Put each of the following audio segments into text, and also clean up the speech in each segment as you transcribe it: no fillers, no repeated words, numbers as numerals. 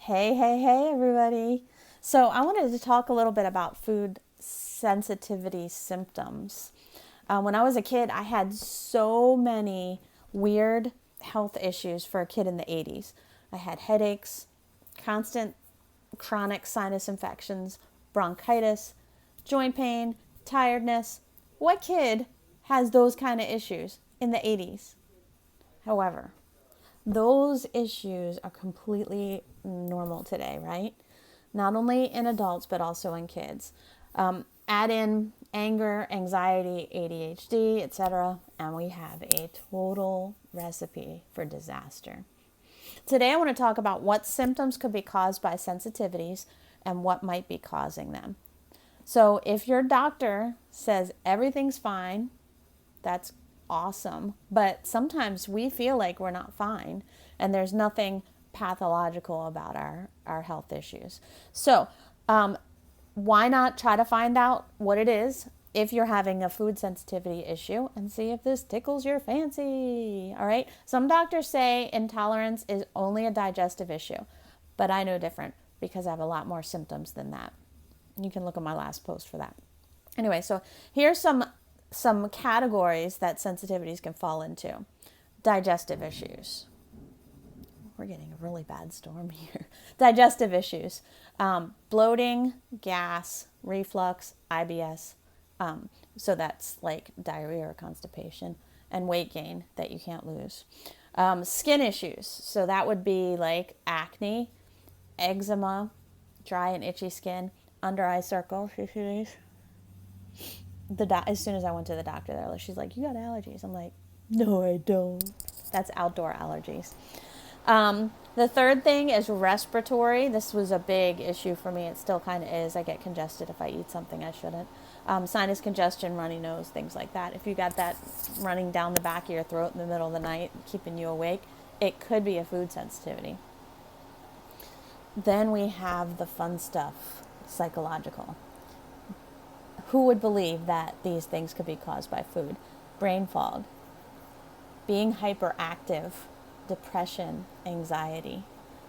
Hey, everybody. So, I wanted to talk a little bit about food sensitivity symptoms. When I was a kid, I had so many weird health issues for a kid in the 80s. I had headaches, constant chronic sinus infections, bronchitis, joint pain, tiredness. What kid has those kind of issues in the 80s? However, those issues are completely normal today, right? Not only in adults, but also in kids. Add in anger, anxiety, ADHD, etc., and we have a total recipe for disaster. Today, I want to talk about what symptoms could be caused by sensitivities and what might be causing them. So, if your doctor says everything's fine, that's awesome. But sometimes we feel like we're not fine and there's nothing pathological about our health issues. So, why not try to find out what it is if you're having a food sensitivity issue and see if this tickles your fancy? All right. Some doctors say intolerance is only a digestive issue, but I know different because I have a lot more symptoms than that. You can look at my last post for that. Anyway, so here's some categories that sensitivities can fall into. Digestive issues. We're getting a really bad storm here. Digestive issues. Bloating, gas, reflux, IBS. So that's like diarrhea or constipation. And weight gain that you can't lose. Skin issues. So that would be like acne, eczema, dry and itchy skin, under eye circle. As soon as I went to the doctor, she's like, "You got allergies." I'm like, "No, I don't." That's outdoor allergies. The third thing is respiratory. This was a big issue for me. It still kind of is. I get congested if I eat something I shouldn't. Sinus congestion, runny nose, things like that. If you got that running down the back of your throat in the middle of the night, keeping you awake, it could be a food sensitivity. Then we have the fun stuff, psychological. Who would believe that these things could be caused by food? Brain fog, being hyperactive, depression, anxiety,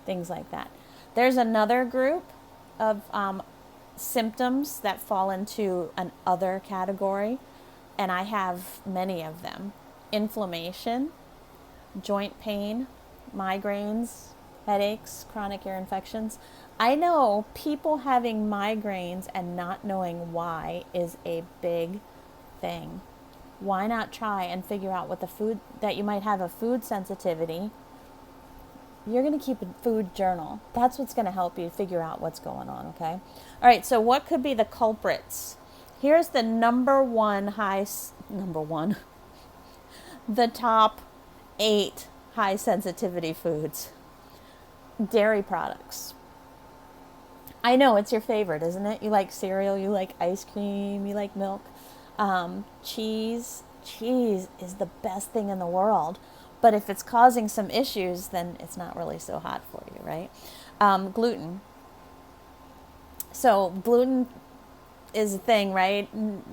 things like that. There's another group of symptoms that fall into an other category, and I have many of them. Inflammation, joint pain, migraines, headaches, chronic ear infections. I know people having migraines and not knowing why is a big thing. Why not try and figure out what the food that you might have a food sensitivity? You're going to keep a food journal. That's what's going to help you figure out what's going on, okay? All right, so what could be the culprits? Here's the number one, the top 8 high sensitivity foods. Dairy products. I know it's your favorite, isn't it? You like cereal, you like ice cream, you like milk. Cheese. Cheese is the best thing in the world. But if it's causing some issues, then it's not really so hot for you, right? Gluten. So gluten is a thing, right?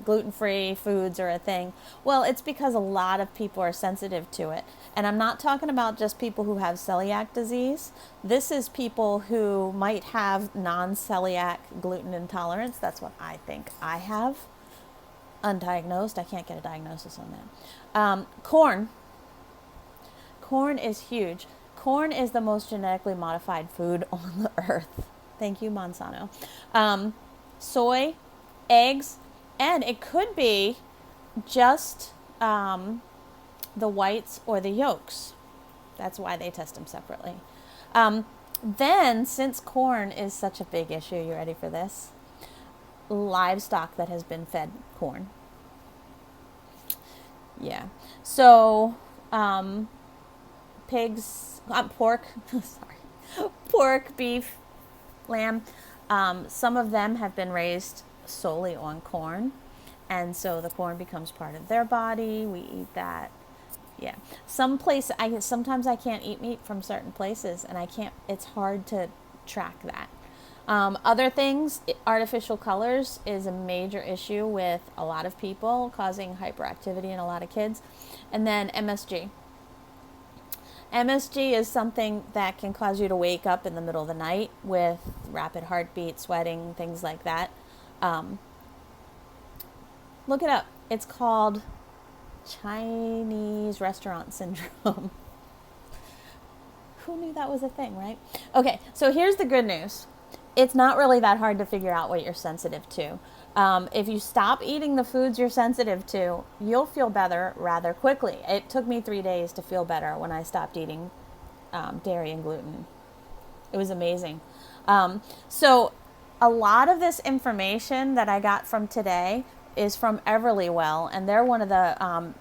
Gluten-free foods are a thing. Well, it's because a lot of people are sensitive to it. And I'm not talking about just people who have celiac disease. This is people who might have non-celiac gluten intolerance. That's what I think I have. Undiagnosed. I can't get a diagnosis on that. Corn. Corn is huge. Corn is the most genetically modified food on the earth. Thank you, Monsanto. Soy, eggs, and it could be just the whites or the yolks. That's why they test them separately. Then, since corn is such a big issue, you ready for this? Livestock that has been fed corn. Yeah. So, pigs, pork, sorry, pork, beef, lamb. Some of them have been raised solely on corn, and so the corn becomes part of their body. We eat that. Yeah. Sometimes I can't eat meat from certain places, and it's hard to track that. Other things, artificial colors is a major issue with a lot of people, causing hyperactivity in a lot of kids. And then MSG. MSG is something that can cause you to wake up in the middle of the night with rapid heartbeat, sweating, things like that. Look it up. It's called Chinese restaurant syndrome. Who knew that was a thing, right? Okay, so here's the good news. It's not really that hard to figure out what you're sensitive to. If you stop eating the foods you're sensitive to, you'll feel better rather quickly. It took me 3 days to feel better when I stopped eating dairy and gluten. It was amazing. So a lot of this information that I got from today is from Everlywell, and they're one of the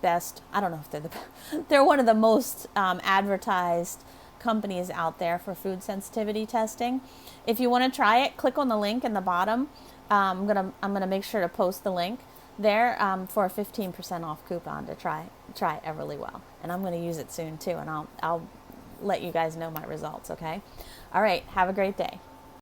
best. I don't know if they're the best. They're one of the most advertised companies out there for food sensitivity testing. If you want to try it, click on the link in the bottom. I'm gonna make sure to post the link there for a 15% off coupon to try Everlywell, and I'm gonna use it soon too, and I'll let you guys know my results. Okay, all right. Have a great day.